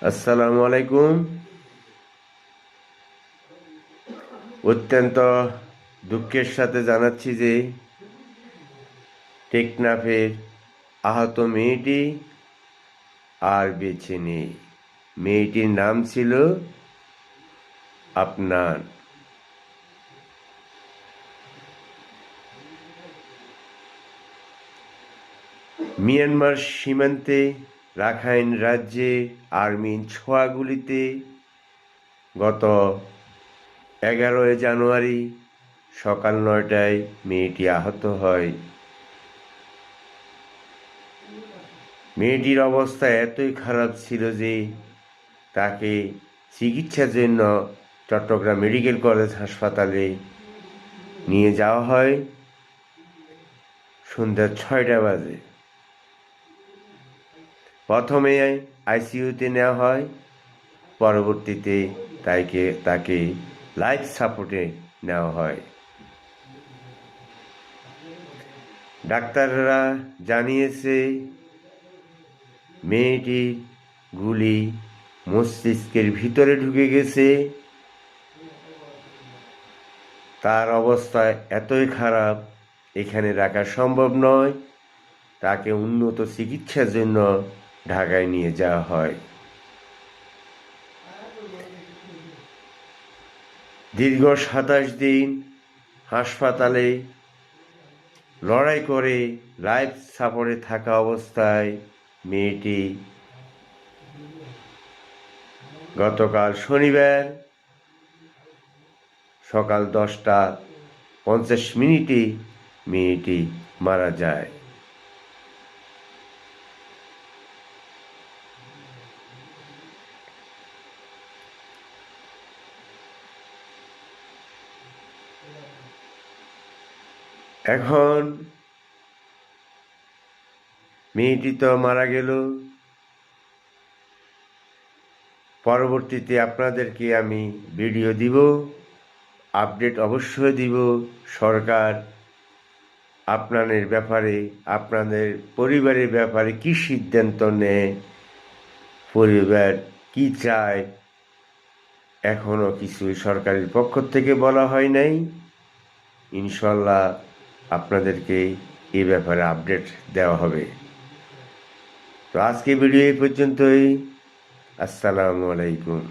আসসালামু আলাইকুম। অত্যন্ত দুঃখের সাথে জানাচ্ছি যে টেকনাফের আহত মেয়েটি আর বেঁচে নেই। মেয়েটির নাম ছিল আপনার। মিয়ানমার সীমান্তে রাখাইন রাজ্যে আর্মির ছোয়া গুলিতে গত 11 জানুয়ারি সকাল 9টায় মেয়েটি আহত হয়। মেয়েটির অবস্থা এতই খারাপ ছিল যে তাকে চিকিৎসার জন্য চট্টগ্রাম মেডিকেল কলেজ হাসপাতালে নিয়ে যাওয়া হয় সন্ধ্যা 6টা বাজে। প্রথমে আইসিইউতে নেওয়া হয়, পরবর্তীতে তাকে লাইফ সাপোর্টে নেওয়া হয়। ডাক্তাররা জানিয়েছে মেয়েটির গুলি মস্তিষ্কের ভিতরে ঢুকে গেছে। তার অবস্থা এতই খারাপ, এখানে রাখা সম্ভব নয়। তাকে উন্নত চিকিৎসার জন্য ঢাকায় নিয়ে যাওয়া হয়। দীর্ঘ 27 দিন হাসপাতালে লড়াই করে লাইফ সাপোর্টে থাকা অবস্থায় মেয়েটি গতকাল শনিবার সকাল 10টা 50 মেয়েটি মারা যায়। এখন মেয়েটি তো মারা গেল, পরবর্তীতে আপনাদেরকে আমি ভিডিও দিব, আপডেট অবশ্যই দিব। সরকার আপনাদের ব্যাপারে, আপনাদের পরিবারের ব্যাপারে কি সিদ্ধান্ত নেয়, পরিবার কি চায়, এখনো কিছুই সরকারের পক্ষ থেকে বলা হয় নাই। ইনশাল্লাহ আপনাদেরকে এই ব্যাপারে আপডেট দেওয়া হবে। তো আজকে ভিডিও এই পর্যন্তই। আসসালামু আলাইকুম।